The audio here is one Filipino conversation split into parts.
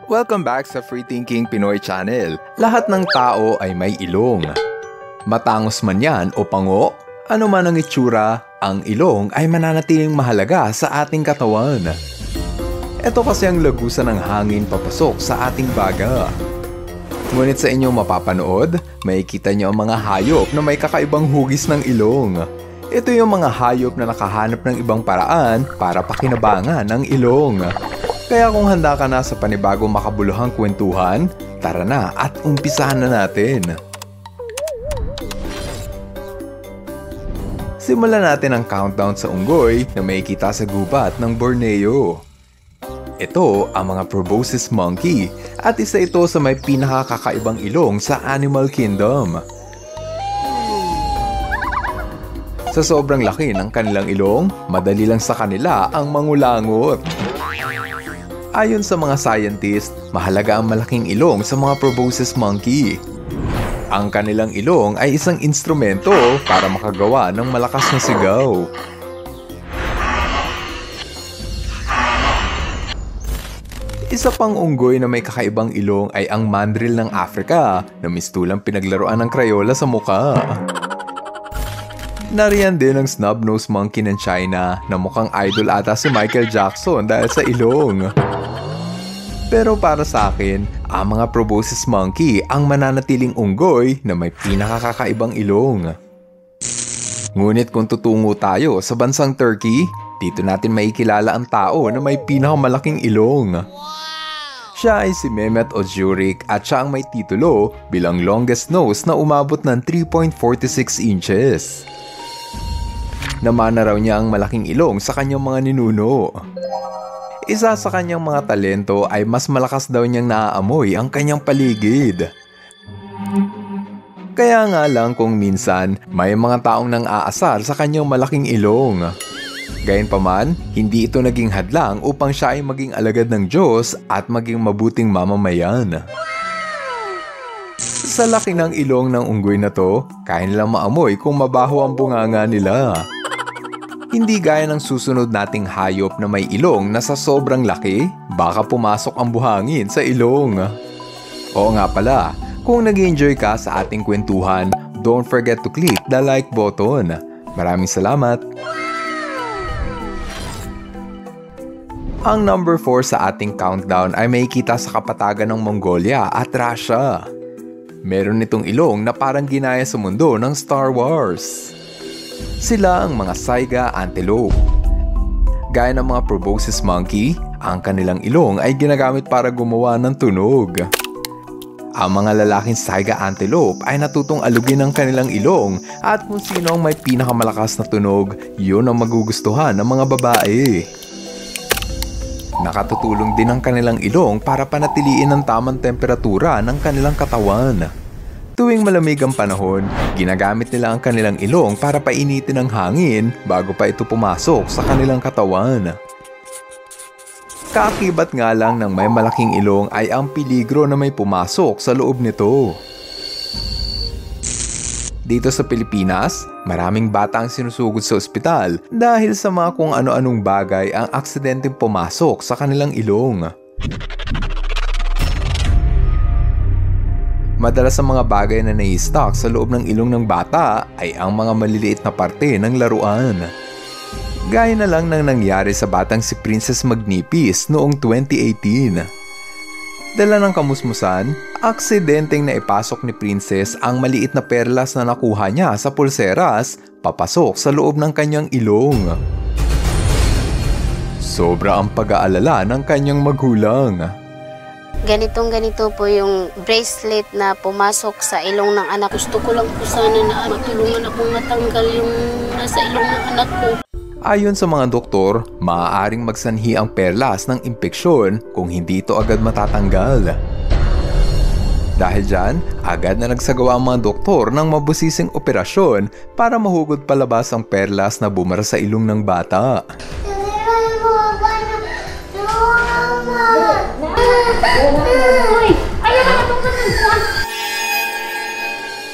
Welcome back sa Free Thinking Pinoy Channel. Lahat ng tao ay may ilong. Matangos man yan o pango, ano man ang itsura, ang ilong ay mananatiling mahalaga sa ating katawan. Ito kasi ang lagusan ng hangin papasok sa ating baga. Ngunit sa inyong mapapanood, makikita niyo ang mga hayop na may kakaibang hugis ng ilong. Ito yung mga hayop na nakahanap ng ibang paraan para pakinabangan ng ilong. Kaya kung handa ka na sa panibagong makabuluhang kwentuhan, tara na at umpisahan na natin. Simulan natin ang countdown sa unggoy na makikita sa gubat ng Borneo. Ito ang mga proboscis monkey at isa ito sa may pinakakakaibang ilong sa animal kingdom. Sa sobrang laki ng kanilang ilong, madali lang sa kanila ang mangulangot. Ayon sa mga scientist, mahalaga ang malaking ilong sa mga proboscis monkey. Ang kanilang ilong ay isang instrumento para makagawa ng malakas na sigaw. Isa pang unggoy na may kakaibang ilong ay ang mandrill ng Africa na mistulang pinaglaruan ng Crayola sa mukha. Nariyan din ang snub-nosed monkey ng China na mukhang idol ata si Michael Jackson dahil sa ilong. Pero para sa akin, ang mga proboscis monkey ang mananatiling unggoy na may pinakakakaibang ilong. Ngunit kung tutungo tayo sa bansang Turkey, dito natin makikilala ang tao na may pinakamalaking ilong. Siya ay si Mehmet Özcurik at siya ang may titulo bilang longest nose na umabot ng 3.46 inches. Namana raw niya ang malaking ilong sa kanyang mga ninuno. Isa sa kanyang mga talento ay mas malakas daw niyang naaamoy ang kanyang paligid. Kaya nga lang kung minsan may mga taong nang aasar sa kanyang malaking ilong. Gayunpaman, hindi ito naging hadlang upang siya ay maging alagad ng Diyos at maging mabuting mamamayan. Sa laki ng ilong ng unggoy na to, kaya nilang maamoy kung mabaho ang bunganga nila. Hindi gaya ng susunod nating hayop na may ilong na sa sobrang laki, baka pumasok ang buhangin sa ilong. Oo nga pala, kung nag-enjoy ka sa ating kwentuhan, don't forget to click the like button. Maraming salamat! Ang number 4 sa ating countdown ay makikita sa kapatagan ng Mongolia at Russia. Meron nitong ilong na parang ginaya sa mundo ng Star Wars. Sila ang mga saiga antelope. Gaya ng mga proboscis monkey, ang kanilang ilong ay ginagamit para gumawa ng tunog. Ang mga lalaking saiga antelope ay natutong alugin ang kanilang ilong at kung sino ang may pinakamalakas na tunog, yun ang magugustuhan ng mga babae. Nakatutulong din ang kanilang ilong para panatiliin ang tamang temperatura ng kanilang katawan. Tuwing malamig ang panahon, ginagamit nila ang kanilang ilong para painitin ang hangin bago pa ito pumasok sa kanilang katawan. Kaakibat nga lang ng may malaking ilong ay ang peligro na may pumasok sa loob nito. Dito sa Pilipinas, maraming bata ang sinusugod sa ospital dahil sa mga kung ano-anong bagay ang aksidenteng pumasok sa kanilang ilong. Madalas sa mga bagay na nai-stock sa loob ng ilong ng bata ay ang mga maliliit na parte ng laruan. Gaya na lang ng nangyari sa batang si Princess Magnipis noong 2018. Dala ng kamusmusan, aksidenteng naipasok ni Princess ang maliit na perlas na nakuha niya sa pulseras papasok sa loob ng kanyang ilong. Sobra ang pag-aalala ng kanyang magulang. Ganito po yung bracelet na pumasok sa ilong ng anak. Gusto ko lang po sana na matulungan akong matanggal yung nasa ilong ng anak ko. Ayon sa mga doktor, maaaring magsanhi ang perlas ng impeksyon kung hindi ito agad matatanggal. Dahil dyan, agad na nagsagawa ang mga doktor ng mabusising operasyon para mahugod palabas ang perlas na bumara sa ilong ng bata.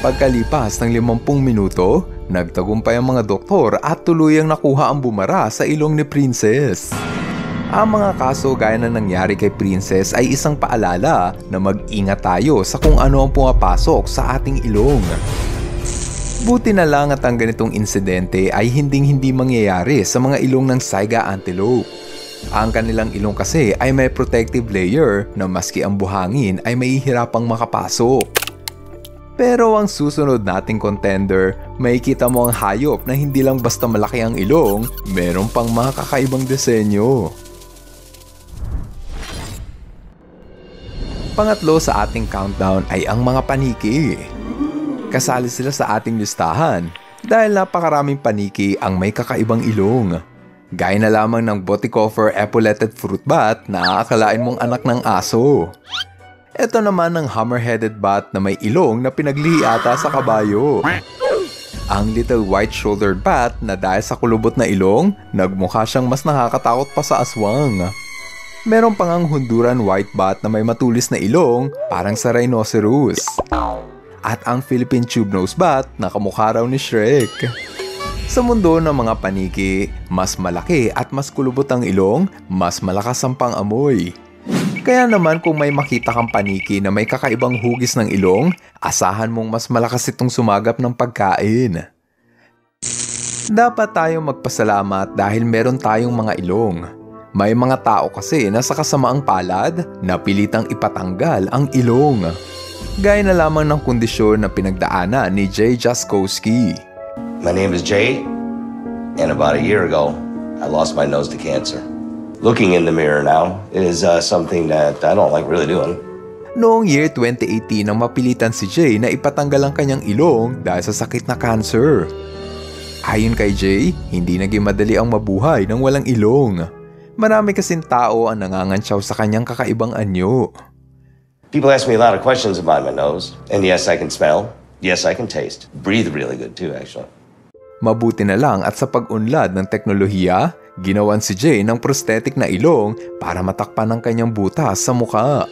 Pagkalipas ng 50 minuto, nagtagumpay ang mga doktor at tuluyang nakuha ang bumara sa ilong ni Princess. Ang mga kaso gaya na nangyari kay Princess ay isang paalala na mag-ingat tayo sa kung ano ang pumapasok sa ating ilong. Buti na lang at ang ganitong insidente ay hindi mangyayari sa mga ilong ng Saiga antelope. Ang kanilang ilong kasi ay may protective layer na maski ang buhangin ay mahihirapang makapasok. Pero ang susunod nating contender, makikita mo ang hayop na hindi lang basta malaki ang ilong, meron pang mga kakaibang disenyo. Pangatlo sa ating countdown ay ang mga paniki. Kasali sila sa ating listahan dahil napakaraming paniki ang may kakaibang ilong. Gaya na lamang ng Boticofer epauletted fruit bat na aakalain mong anak ng aso. Ito naman ang hammer-headed bat na may ilong na pinaglihi ata sa kabayo. Ang little white-shouldered bat na dahil sa kulubot na ilong, nagmukha siyang mas nakakatakot pa sa aswang. Meron pang ang Honduran white bat na may matulis na ilong, parang sa rhinoceros. At ang Philippine tube-nosed bat na kamukha raw ni Shrek. Sa mundo ng mga paniki, mas malaki at mas kulubot ang ilong, mas malakas ang pang-amoy. Kaya naman kung may makita kang paniki na may kakaibang hugis ng ilong, asahan mong mas malakas itong sumagap ng pagkain. Dapat tayong magpasalamat dahil meron tayong mga ilong. May mga tao kasi na sa kasamaang palad, napilitang ipatanggal ang ilong. Gaya na lamang ng kondisyon na pinagdaanan ni Jay Jaskowski. My name is Jay, and about a year ago, I lost my nose to cancer. Looking in the mirror now is something that I don't like really doing. Noong year 2018 nang mapilitan si Jay na ipatanggal ang kanyang ilong dahil sa sakit na cancer. Ayon kay Jay, hindi naging madali ang mabuhay nang walang ilong. Marami kasing tao ang nangangantsaw sa kanyang kakaibang anyo. People ask me a lot of questions about my nose, and yes, I can smell. Yes, I can taste. Breathe really good too, actually. Mabuti na lang at sa pag-unlad ng teknolohiya, ginawan si Jay ng prosthetic na ilong para matakpan ang kanyang butas sa mukha.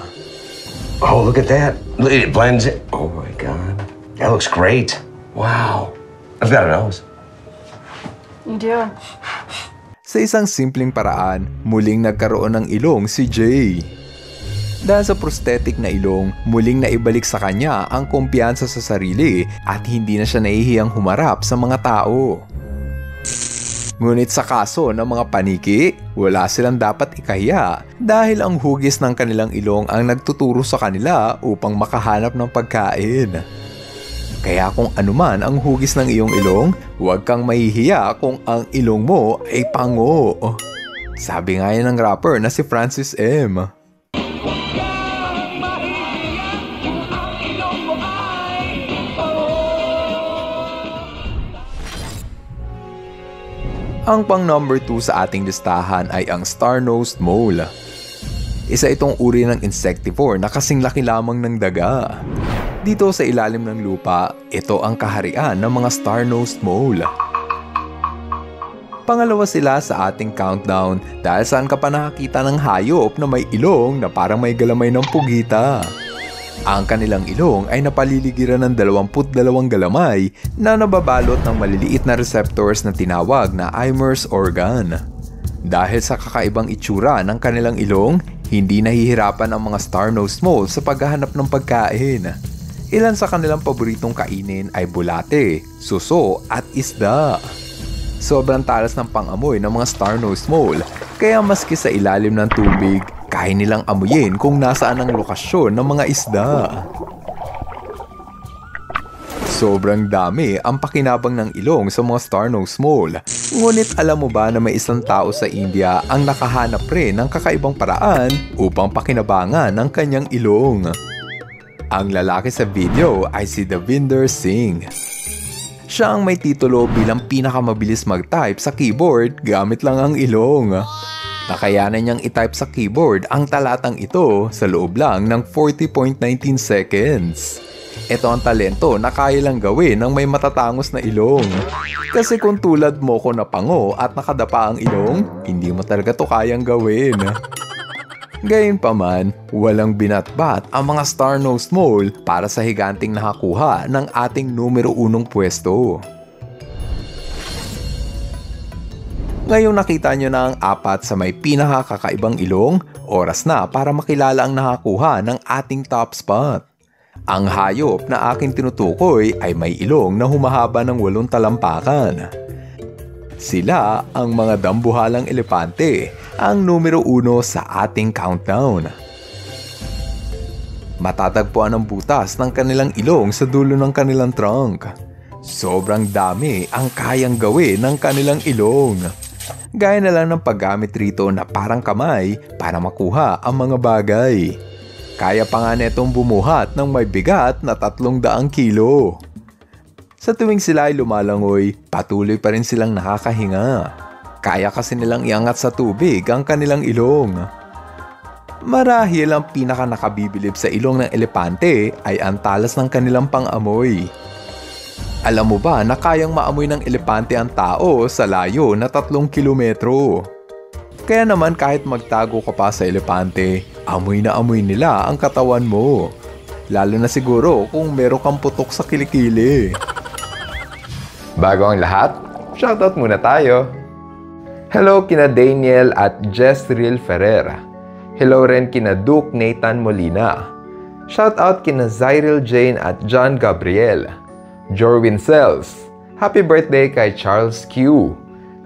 Oh, look at that. It blends it. Oh my God. That looks great. Wow. I've got a nose. You do. Sa isang simpleng paraan, muling nagkaroon ng ilong si Jay. Dahil sa prosthetic na ilong, muling naibalik sa kanya ang kumpiyansa sa sarili at hindi na siya nahihiyang humarap sa mga tao. Ngunit sa kaso ng mga paniki, wala silang dapat ikahiya dahil ang hugis ng kanilang ilong ang nagtuturo sa kanila upang makahanap ng pagkain. Kaya kung anuman ang hugis ng iyong ilong, huwag kang mahihiya kung ang ilong mo ay pango. Sabi nga yan ng rapper na si Francis M. Ang pang number 2 sa ating listahan ay ang star-nosed mole. Isa itong uri ng insectivore na kasing laki lamang ng daga. Dito sa ilalim ng lupa, ito ang kaharian ng mga star-nosed mole. Pangalawa sila sa ating countdown dahil saan ka pa nakakita ng hayop na may ilong na parang may galamay ng pugita. Ang kanilang ilong ay napaliligiran ng 22 galamay na nababalot ng maliliit na receptors na tinawag na Eimers organ. Dahil sa kakaibang itsura ng kanilang ilong, hindi nahihirapan ang mga star-nosed mole sa paghahanap ng pagkain. Ilan sa kanilang paboritong kainin ay bulate, suso at isda. Sobrang talas ng pang-amoy ng mga star-nosed mole, kaya maski sa ilalim ng tubig, kaya nilang amuyin kung nasaan ang lokasyon ng mga isda. Sobrang dami ang pakinabang ng ilong sa mga star-nosed mole. Ngunit alam mo ba na may isang tao sa India ang nakahanap rin ng kakaibang paraan upang pakinabangan ang kanyang ilong? Ang lalaki sa video ay si Devinder Singh. Siya ang may titulo bilang pinakamabilis mag-type sa keyboard gamit lang ang ilong. Nakayanan niyang i-type sa keyboard ang talatang ito sa loob lang ng 40.19 seconds. Ito ang talento na kaya lang gawin ng may matatangos na ilong. Kasi kung tulad mo ko na pango at nakadapa ang ilong, hindi mo talaga to kayang gawin. Gayunpaman, walang binatbat ang mga star-nosed mole para sa higanting nakakuha ng ating numero 1 pwesto. Ngayong nakita nyo na ang apat sa may pinakakakaibang ilong, oras na para makilala ang nakakuha ng ating top spot. Ang hayop na aking tinutukoy ay may ilong na humahaba ng 8 talampakan. Sila ang mga dambuhalang elepante, ang numero 1 sa ating countdown. Matatagpuan ang butas ng kanilang ilong sa dulo ng kanilang trunk. Sobrang dami ang kayang gawin ng kanilang ilong. Gaya na lang ng paggamit rito na parang kamay para makuha ang mga bagay. Kaya pa nga netong bumuhat ng may bigat na 300 kilo. Sa tuwing sila ay lumalangoy, patuloy pa rin silang nakakahinga. Kaya kasi nilang iangat sa tubig ang kanilang ilong. Marahil ang pinaka nakabibilib sa ilong ng elepante ay ang talas ng kanilang pang-amoy. Alam mo ba na kayang maamoy ng elepante ang tao sa layo na 3 kilometro? Kaya naman kahit magtago ka pa sa elepante, amoy na amoy nila ang katawan mo. Lalo na siguro kung meron kang putok sa kilikili. Bago ang lahat, shoutout muna tayo. Hello kina Daniel at Jessril Ferrer. Hello rin kina Duke Nathan Molina. Shoutout kina Zyril Jane at John Gabriel. Jorwin Sells. Happy birthday kay Charles Q.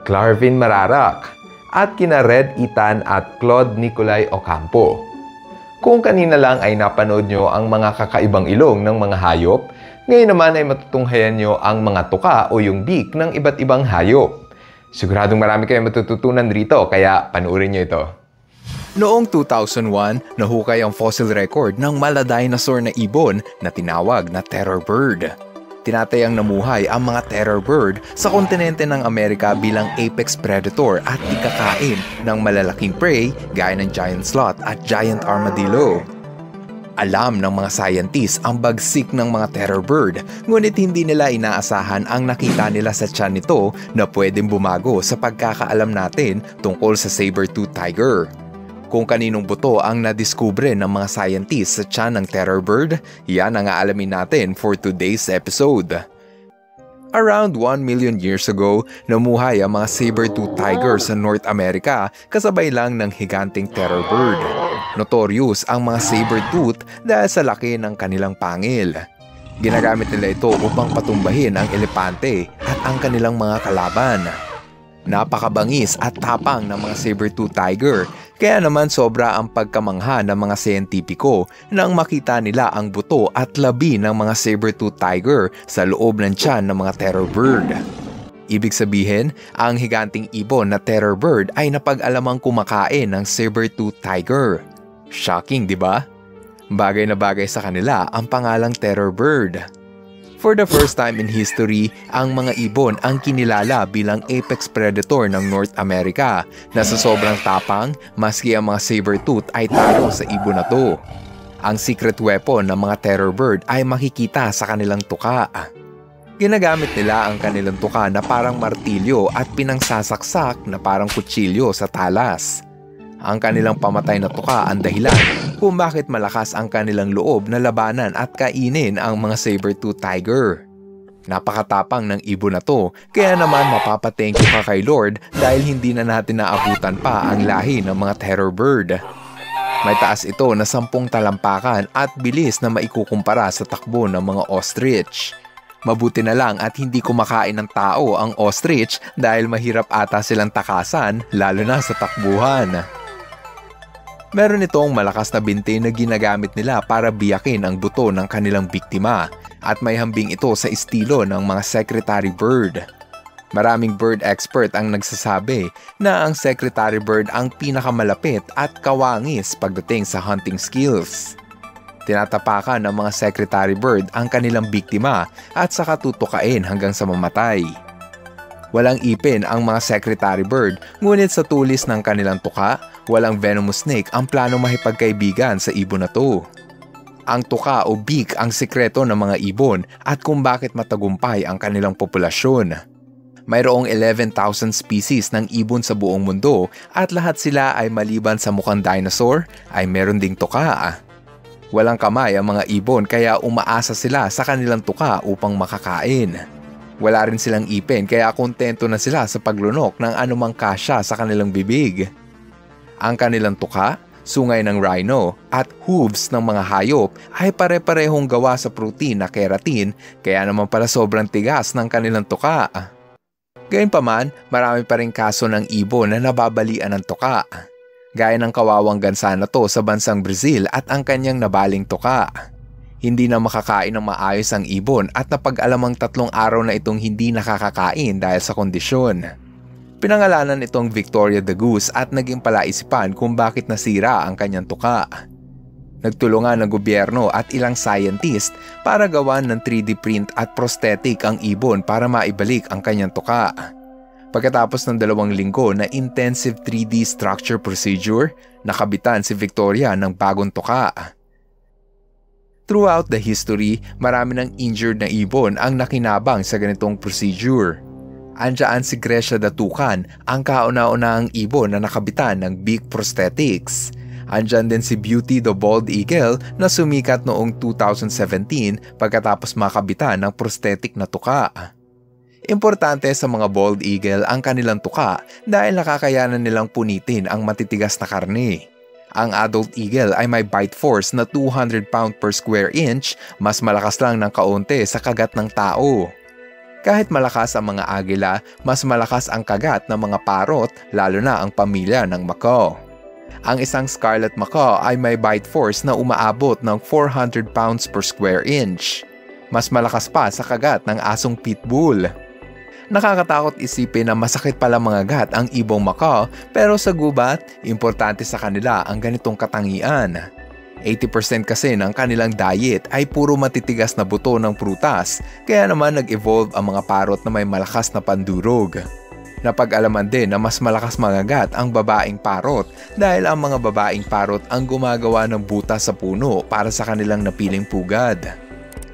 Clarvin Mararak. At kina Red Itan at Claude Nicolay Ocampo. Kung kanina lang ay napanood nyo ang mga kakaibang ilong ng mga hayop, ngayon naman ay matutunghayan nyo ang mga tuka o yung beak ng iba't ibang hayop. Siguradong marami kayong matututunan rito, kaya panoorin nyo ito. Noong 2001, nahukay ang fossil record ng mala-dinosaur na ibon na tinawag na terror bird. Tinatayang namuhay ang mga terror bird sa kontinente ng Amerika bilang apex predator at ikakain ng malalaking prey gaya ng giant sloth at giant armadillo. Alam ng mga scientists ang bagsik ng mga terror bird, ngunit hindi nila inaasahan ang nakita nila sa tiyan nito na pwedeng bumago sa pagkakaalam natin tungkol sa saber-tooth tiger. Kung kaninong buto ang nadiskubre ng mga scientists sa tiyan ng terror bird, yan ang aalamin natin for today's episode. Around 1 million years ago, namuhay ang mga saber-tooth tiger sa North America kasabay lang ng higanting terror bird. Notorious ang mga saber-tooth dahil sa laki ng kanilang pangil. Ginagamit nila ito upang patumbahin ang elepante at ang kanilang mga kalaban. Napakabangis at tapang ng mga saber-tooth tiger, kaya naman sobra ang pagkamangha ng mga siyentipiko nang makita nila ang buto at labi ng mga saber-tooth tiger sa loob ng tiyan ng mga terror bird. Ibig sabihin, ang higanting ibon na terror bird ay napag-alamang kumakain ng saber-tooth tiger. Shocking, di ba? Bagay na bagay sa kanila ang pangalang terror bird. For the first time in history, ang mga ibon ang kinilala bilang apex predator ng North America na sa sobrang tapang, maski ang mga saber-tooth ay talo sa ibon na to. Ang secret weapon ng mga terror bird ay makikita sa kanilang tuka. Ginagamit nila ang kanilang tuka na parang martilyo at pinangsasaksak na parang kutsilyo sa talas. Ang kanilang pamatay na tuka ang dahilan kung bakit malakas ang kanilang loob na labanan at kainin ang mga saber-tooth tiger. Napakatapang ng ibon na to, kaya naman mapapa-thank you ka kay Lord dahil hindi na natin naabutan pa ang lahi ng mga terror bird. May taas ito na 10 talampakan at bilis na maikukumpara sa takbo ng mga ostrich. Mabuti na lang at hindi kumakain ng tao ang ostrich dahil mahirap ata silang takasan lalo na sa takbuhan. Meron itong malakas na binti na ginagamit nila para biyakin ang buto ng kanilang biktima at may hambing ito sa estilo ng mga secretary bird. Maraming bird expert ang nagsasabi na ang secretary bird ang pinakamalapit at kawangis pagdating sa hunting skills. Tinatapakan ng mga secretary bird ang kanilang biktima at saka tutukain hanggang sa mamatay. Walang ipin ang mga secretary bird, ngunit sa tulis ng kanilang tuka, walang venomous snake ang plano makipagkaibigan sa ibon na to. Ang tuka o beak ang sikreto ng mga ibon at kung bakit matagumpay ang kanilang populasyon. Mayroong 11,000 species ng ibon sa buong mundo at lahat sila ay maliban sa mukhang dinosaur ay meron ding tuka. Walang kamay ang mga ibon kaya umaasa sila sa kanilang tuka upang makakain. Wala rin silang ipin kaya kontento na sila sa paglunok ng anumang kasya sa kanilang bibig. Ang kanilang tuka, sungay ng rhino at hooves ng mga hayop ay pare-parehong gawa sa protein na keratin kaya naman pala sobrang tigas ng kanilang tuka. Gayunpaman, marami pa rin kaso ng ibon na nababalian ng tuka. Gaya ng kawawang gansa na to sa bansang Brazil at ang kanyang nabaling tuka. Hindi na makakain ng maayos ang ibon at napag-alamang 3 araw na itong hindi nakakakain dahil sa kondisyon. Pinangalanan itong Victoria the Goose at naging palaisipan kung bakit nasira ang kanyang tuka. Nagtulungan ng gobyerno at ilang scientist para gawan ng 3D print at prosthetic ang ibon para maibalik ang kanyang tuka. Pagkatapos ng 2 linggo na intensive 3D structure procedure, nakabitan si Victoria ng bagong tuka. Throughout the history, marami ng injured na ibon ang nakinabang sa ganitong procedure. Andiyan si Grecia the Toucan, ang kauna-unahang ibon na nakabitan ng beak prosthetics. Andiyan din si Beauty the Bald Eagle na sumikat noong 2017 pagkatapos makabitan ng prosthetic na tuka. Importante sa mga bald eagle ang kanilang tuka dahil nakakayanan nilang punitin ang matitigas na karne. Ang adult eagle ay may bite force na 200 pound per square inch, mas malakas lang ng kaunti sa kagat ng tao. Kahit malakas ang mga agila, mas malakas ang kagat ng mga parot, lalo na ang pamilya ng macaw. Ang isang scarlet macaw ay may bite force na umaabot ng 400 pounds per square inch. Mas malakas pa sa kagat ng asong pitbull. Nakakatakot isipin na masakit pala mga gat ang ibong macaw pero sa gubat, importante sa kanila ang ganitong katangian. 80% kasi ng kanilang diet ay puro matitigas na buto ng prutas kaya naman nag-evolve ang mga parot na may malakas na pandurog. Napag-alaman din na mas malakas mga gat ang babaeng parot dahil ang mga babaeng parot ang gumagawa ng butas sa puno para sa kanilang napiling pugad.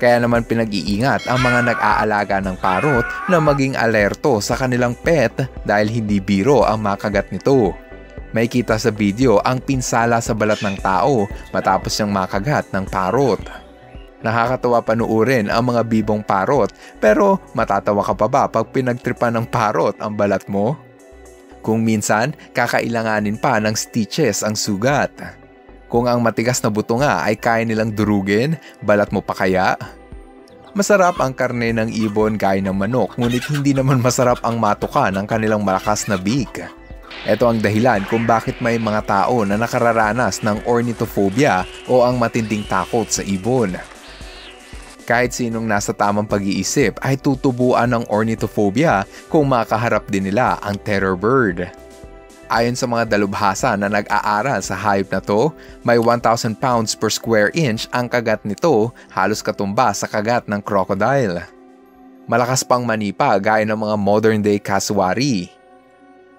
Kaya naman pinag-iingat ang mga nag-aalaga ng parot na maging alerto sa kanilang pet dahil hindi biro ang makagat nito. May kita sa video ang pinsala sa balat ng tao matapos niyang makagat ng parot. Nakakatawa panuurin ang mga bibong parot pero matatawa ka pa ba pag pinagtripan ng parot ang balat mo? Kung minsan, kakailanganin pa ng stitches ang sugat. Kung ang matigas na buto nga ay kaya nilang durugin, balat mo pa kaya? Masarap ang karne ng ibon gaya ng manok, ngunit hindi naman masarap ang matuka ng kanilang malakas na beak. Ito ang dahilan kung bakit may mga tao na nakararanas ng ornithophobia o ang matinding takot sa ibon. Kahit sinong nasa tamang pag-iisip ay tutubuan ng ornithophobia kung makaharap din nila ang terror bird. Ayon sa mga dalubhasa na nag-aaral sa hayop na to, may 1,000 pounds per square inch ang kagat nito, halos katumba sa kagat ng crocodile. Malakas pang manipa gaya ng mga modern day cassowary.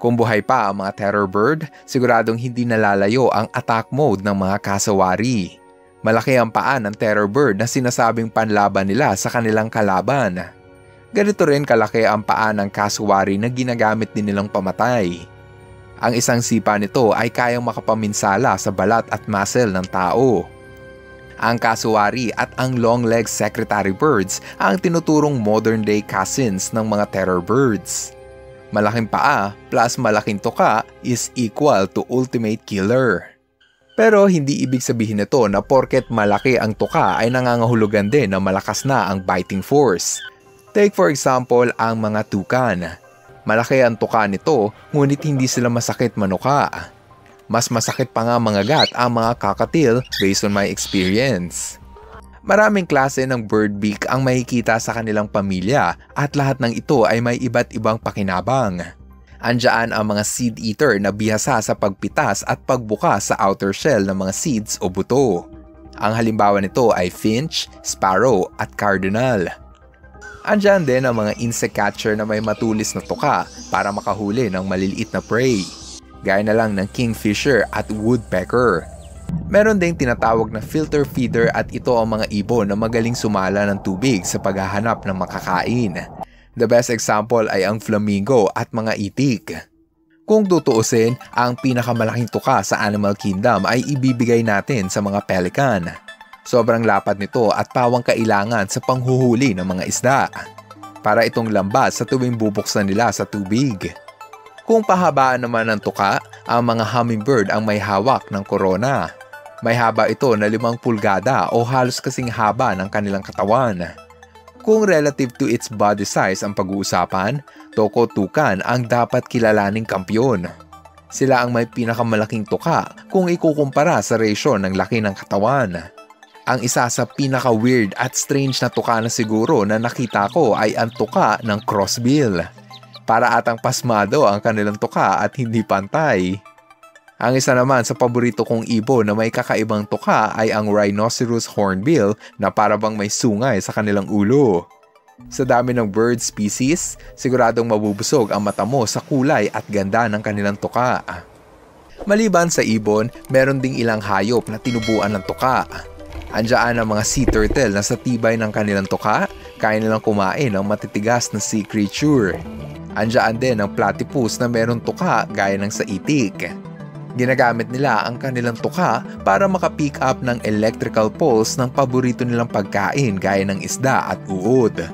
Kung buhay pa ang mga terror bird, siguradong hindi nalalayo ang attack mode ng mga cassowary. Malaki ang paa ng terror bird na sinasabing panlaban nila sa kanilang kalaban. Ganito rin kalaki ang paa ng cassowary na ginagamit din nilang pamatay. Ang isang sipa nito ay kayang makapaminsala sa balat at muscle ng tao. Ang cassowary at ang long-legged secretary birds ang tinuturong modern-day cousins ng mga terror birds. Malaking paa plus malaking tuka is equal to ultimate killer. Pero hindi ibig sabihin nito na porket malaki ang tuka ay nangangahulugan din na malakas na ang biting force. Take for example ang mga tukan. Malaki ang tuka nito, ngunit hindi sila masakit manuka. Mas masakit pa nga mga gat ang mga kakatil based on my experience. Maraming klase ng bird beak ang makikita sa kanilang pamilya at lahat ng ito ay may iba't ibang pakinabang. Andiyan ang mga seed eater na bihasa sa pagpitas at pagbukas sa outer shell ng mga seeds o buto. Ang halimbawa nito ay finch, sparrow at cardinal. Andiyan din ang mga insect catcher na may matulis na tuka para makahuli ng maliliit na prey, gaya na lang ng kingfisher at woodpecker. Meron ding tinatawag na filter feeder at ito ang mga ibon na magaling sumala ng tubig sa paghahanap ng makakain. The best example ay ang flamingo at mga itik. Kung tutuusin, ang pinakamalaking tuka sa animal kingdom ay ibibigay natin sa mga pelican. Sobrang lapad nito at pawang kailangan sa panghuhuli ng mga isda. para itong lambat sa tuwing bubuksan nila sa tubig. Kung pahabaan naman ng tuka, ang mga hummingbird ang may hawak ng korona. May haba ito na 5 pulgada o halos kasing haba ng kanilang katawan. Kung relative to its body size ang pag-uusapan, toko-tukan ang dapat kilalaning kampyon. Sila ang may pinakamalaking tuka kung ikukumpara sa ratio ng laki ng katawan. Ang isa sa pinaka-weird at strange na tuka na siguro na nakita ko ay ang tuka ng crossbill. Para atang pasmado ang kanilang tuka at hindi pantay. Ang isa naman sa paborito kong ibon na may kakaibang tuka ay ang rhinoceros hornbill na parabang may sungay sa kanilang ulo. Sa dami ng bird species, siguradong mabubusog ang mata mo sa kulay at ganda ng kanilang tuka. Maliban sa ibon, meron ding ilang hayop na tinubuan ng tuka. Andiyan ang mga sea turtle na sa tibay ng kanilang tuka, kaya nilang kumain ng matitigas na sea creature. Andiyan din ang platypus na meron tuka gaya ng sa itik. Ginagamit nila ang kanilang tuka para maka-pick up ng electrical pulse ng paborito nilang pagkain gaya ng isda at uod.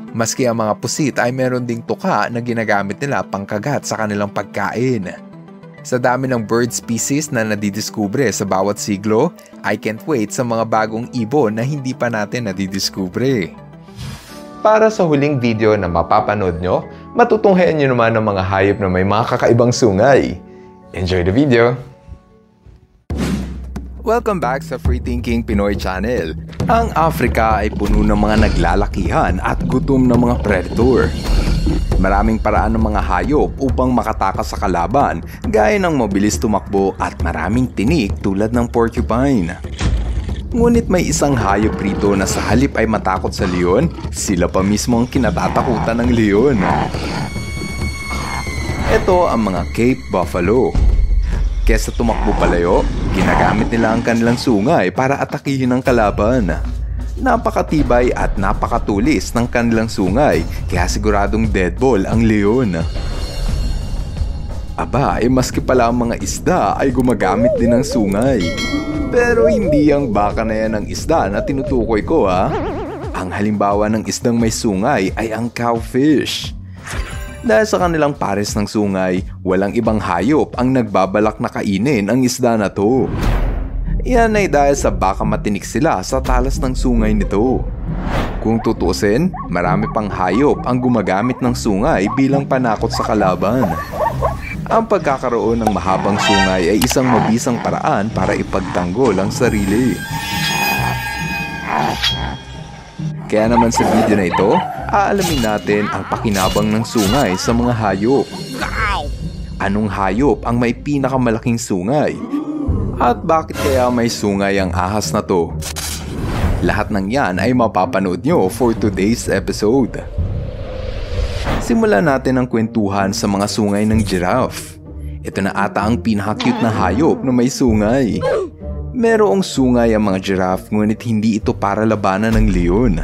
Maski ang mga pusit ay meron ding tuka na ginagamit nila pangkagat sa kanilang pagkain. Sa dami ng bird species na nadidiskubre sa bawat siglo, I can't wait sa mga bagong ibon na hindi pa natin nadidiskubre. Para sa huling video na mapapanood nyo, matutunghayan nyo naman ng mga hayop na may mga kakaibang sungay. Enjoy the video! Welcome back sa Free Thinking Pinoy Channel. Ang Africa ay puno ng mga naglalakihan at gutom ng mga predator. Maraming paraan ng mga hayop upang makatakas sa kalaban, gaya ng mabilis tumakbo at maraming tinik tulad ng porcupine. Ngunit may isang hayop rito na sa halip ay matakot sa leon, sila pa mismo ang kinatatakutan ng leon. Ito ang mga Cape Buffalo. Kesa tumakbo palayo, ginagamit nila ang kanilang sungay para atakihin ang kalaban. Napakatibay at napakatulis ng kanilang sungay, kaya siguradong dead ball ang leon. Aba, maski pala ang mga isda ay gumagamit din ng sungay. Pero hindi ang baka na yan ng isda na tinutukoy ko ha. Ang halimbawa ng isdang may sungay ay ang cowfish. Dahil sa kanilang pares ng sungay, walang ibang hayop ang nagbabalak na kainin ang isda na to. Yan ay dahil sa baka matinik sila sa talas ng sungay nito. Kung tutusin, marami pang hayop ang gumagamit ng sungay bilang panakot sa kalaban. Ang pagkakaroon ng mahabang sungay ay isang mabisang paraan para ipagtanggol ang sarili. Kaya naman sa video na ito, aalamin natin ang pakinabang ng sungay sa mga hayop. Anong hayop ang may pinakamalaking sungay? At bakit kaya may sungay ang ahas na to? Lahat ng yan ay mapapanood nyo for today's episode. Simulan natin ang kwentuhan sa mga sungay ng giraffe. Ito na ata ang pinaka-cute na hayop na may sungay. Merong sungay ang mga giraffe ngunit hindi ito para labanan ng leon.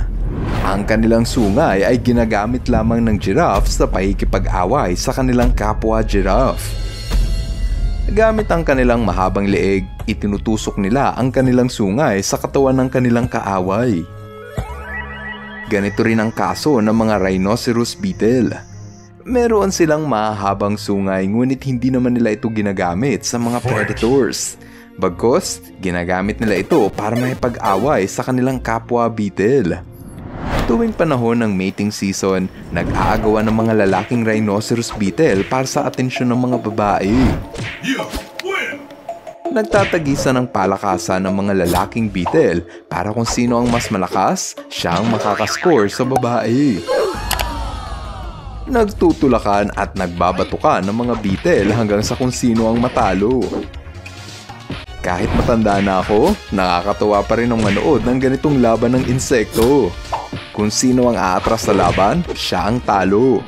Ang kanilang sungay ay ginagamit lamang ng giraffe sa pakikipag-away sa kanilang kapwa giraffe. Gamit ang kanilang mahabang leeg, itinutusok nila ang kanilang sungay sa katawan ng kanilang kaaway. Ganito rin ang kaso ng mga rhinoceros beetle. Meron silang mahabang sungay ngunit hindi naman nila ito ginagamit sa mga predators. Bagkus, ginagamit nila ito para may pag-away sa kanilang kapwa beetle. Tuwing panahon ng mating season, nag-aagawan ng mga lalaking rhinoceros beetle para sa atensyon ng mga babae. Nagtatagisan ng palakasan ng mga lalaking beetle para kung sino ang mas malakas, siya ang makakascore sa babae. Nagtutulakan at nagbabatukan ng mga beetle hanggang sa kung sino ang matalo. Kahit matanda na ako, nakakatuwa pa rin ang manood ng ganitong laban ng insekto. Kung sino ang aatras sa laban, siya ang talo.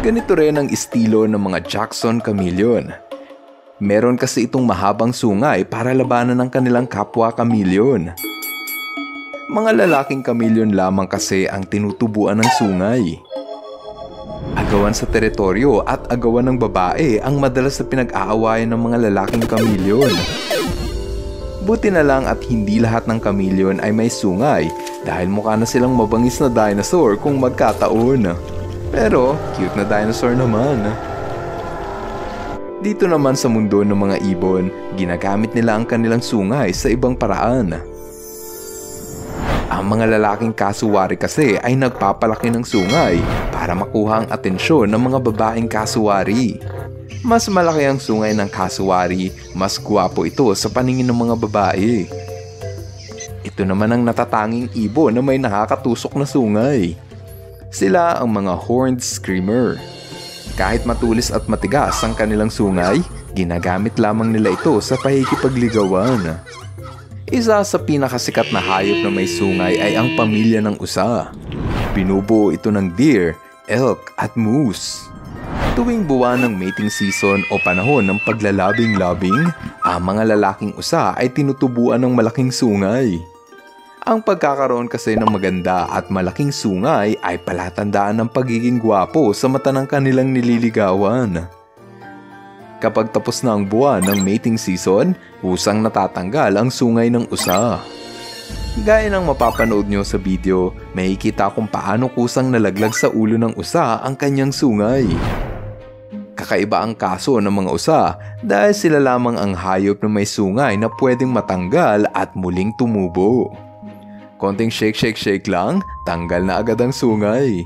Ganito rin ang estilo ng mga Jackson chameleon. Meron kasi itong mahabang sungay para labanan ng kanilang kapwa chameleon. Mga lalaking chameleon lamang kasi ang tinutubuan ng sungay. Agawan sa teritoryo at agawan ng babae ang madalas na pinag-aawayan ng mga lalaking chameleon. Buti na lang at hindi lahat ng chameleon ay may sungay dahil mukha na silang mabangis na dinosaur kung magkataon. Pero cute na dinosaur naman. Dito naman sa mundo ng mga ibon, ginagamit nila ang kanilang sungay sa ibang paraan. Ang mga lalaking kasuwari kasi ay nagpapalaki ng sungay para makuha ang atensyon ng mga babaeng kasuwari. Mas malaki ang sungay ng kasuwari, mas gwapo ito sa paningin ng mga babae. Ito naman ang natatanging ibon na may nakakatusok na sungay. Sila ang mga horned screamer. Kahit matulis at matigas ang kanilang sungay, ginagamit lamang nila ito sa pakikipagligawan. Isa sa pinakasikat na hayop na may sungay ay ang pamilya ng usa. Binubuo ito ng deer, elk at moose. Tuwing buwan ng mating season o panahon ng paglalabing-labing, ang mga lalaking usa ay tinutubuan ng malaking sungay. Ang pagkakaroon kasi ng maganda at malaking sungay ay palatandaan ng pagiging gwapo sa mata ng kanilang nililigawan. Kapag tapos na ang buwan ng mating season, kusang natatanggal ang sungay ng usa. Gaya ng mapapanood nyo sa video, makikita kung paano kusang nalaglag sa ulo ng usa ang kanyang sungay. Kakaiba ang kaso ng mga usa dahil sila lamang ang hayop na may sungay na pwedeng matanggal at muling tumubo. Konting shake lang, tanggal na agad ang sungay.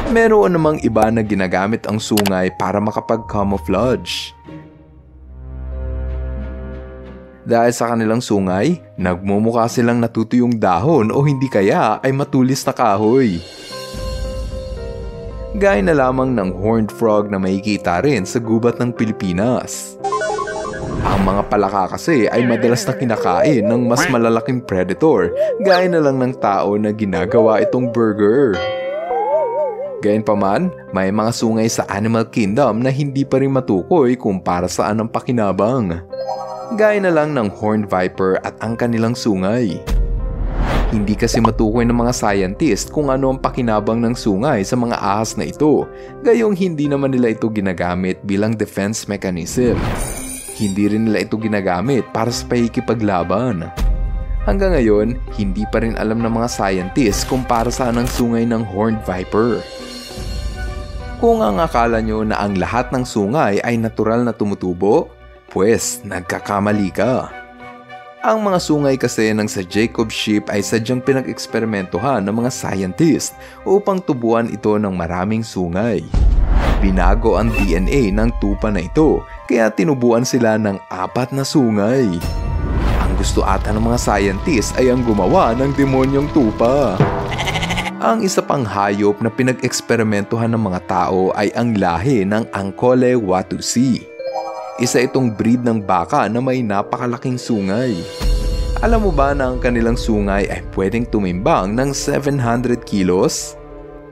Meron namang iba na ginagamit ang sungay para makapag-camouflage. Dahil sa kanilang sungay, nagmumukha silang natutuyong dahon o hindi kaya ay matulis na kahoy. Gaya na lamang ng horned frog na makikita rin sa gubat ng Pilipinas. Ang mga palaka kasi ay madalas na kinakain ng mas malalaking predator, gaya na lang ng tao na ginagawa itong burger. Gayunpaman, may mga sungay sa animal kingdom na hindi pa rin matukoy kung para saan ang pakinabang. Gaya na lang ng horned viper at ang kanilang sungay. Hindi kasi matukoy ng mga scientist kung ano ang pakinabang ng sungay sa mga ahas na ito, gayong hindi naman nila ito ginagamit bilang defense mechanism. Hindi rin nila ito ginagamit para sa pakikipaglaban. Hanggang ngayon, hindi pa rin alam ng mga scientist kung para saan ang sungay ng horned viper. Kung ang akala nyo na ang lahat ng sungay ay natural na tumutubo, pues nagkakamali ka. Ang mga sungay kasi ng sa Jacob sheep ay sadyang pinag-eksperimentuhan ng mga scientist upang tubuan ito ng maraming sungay. Binago ang DNA ng tupa na ito kaya tinubuan sila ng 4 na sungay. Ang gusto ata ng mga scientist ay ang gumawa ng demonyong tupa. Ang isa pang hayop na pinag-eksperimentuhan ng mga tao ay ang lahi ng Ankole Watusi. Isa itong breed ng baka na may napakalaking sungay. Alam mo ba na ang kanilang sungay ay pwedeng tumimbang ng 700 kilos?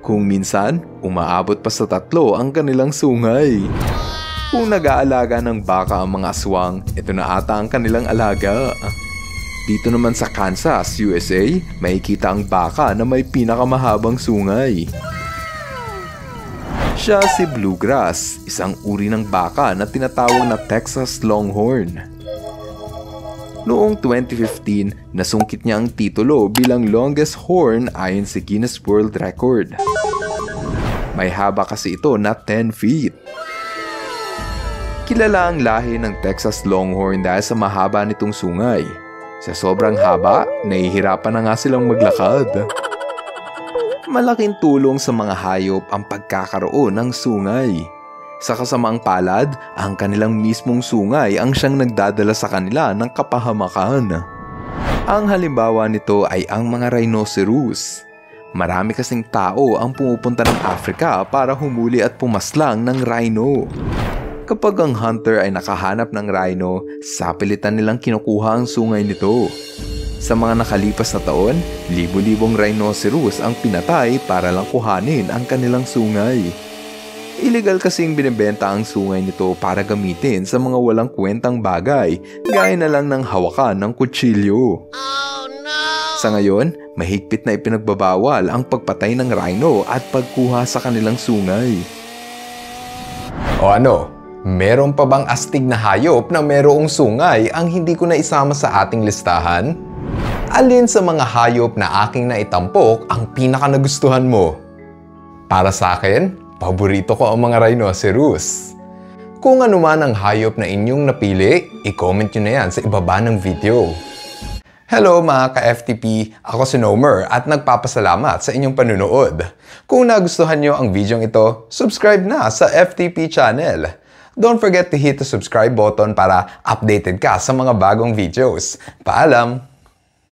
Kung minsan, umaabot pa sa 3 ang kanilang sungay. Kung nag-aalaga ng baka ang mga aswang, ito na ata ang kanilang alaga. Dito naman sa Kansas, USA, makikita ang baka na may pinakamahabang sungay. Siya si bluegrass, isang uri ng baka na tinatawag na Texas Longhorn. Noong 2015, nasungkit niya ang titulo bilang longest horn ayon sa Guinness World Record. May haba kasi ito na 10 feet. Kilala ang lahi ng Texas Longhorn dahil sa mahaba nitong sungay. Sa sobrang haba, nahihirapan na nga silang maglakad. Malaking tulong sa mga hayop ang pagkakaroon ng sungay. Sa kasamaang palad, ang kanilang mismong sungay ang siyang nagdadala sa kanila ng kapahamakan. Ang halimbawa nito ay ang mga rhinoceros. Marami kasing tao ang pumupunta ng Africa para humuli at pumaslang ng rhino. Kapag ang hunter ay nakahanap ng rhino, sapilitan nilang kinukuha ang sungay nito. Sa mga nakalipas na taon, libo-libong rhinoceros ang pinatay para lang kuhanin ang kanilang sungay. Illegal kasing binibenta ang sungay nito para gamitin sa mga walang kwentang bagay, gaya na lang ng hawakan ng kutsilyo. Sa ngayon, mahigpit na ipinagbabawal ang pagpatay ng rhino at pagkuha sa kanilang sungay. O ano, Meron pa bang astig na hayop na merong sungay ang hindi ko na isama sa ating listahan? Alin sa mga hayop na aking naitampok ang pinaka nagustuhan mo? Para sa akin, paborito ko ang mga rhinoceros. Kung ano man ang hayop na inyong napili, i-comment nyo na yan sa ibaba ng video. Hello mga ka-FTP, ako si Nomer at nagpapasalamat sa inyong panunood. Kung nagustuhan nyo ang video ito, subscribe na sa FTP channel. Don't forget to hit the subscribe button para updated ka sa mga bagong videos. Paalam!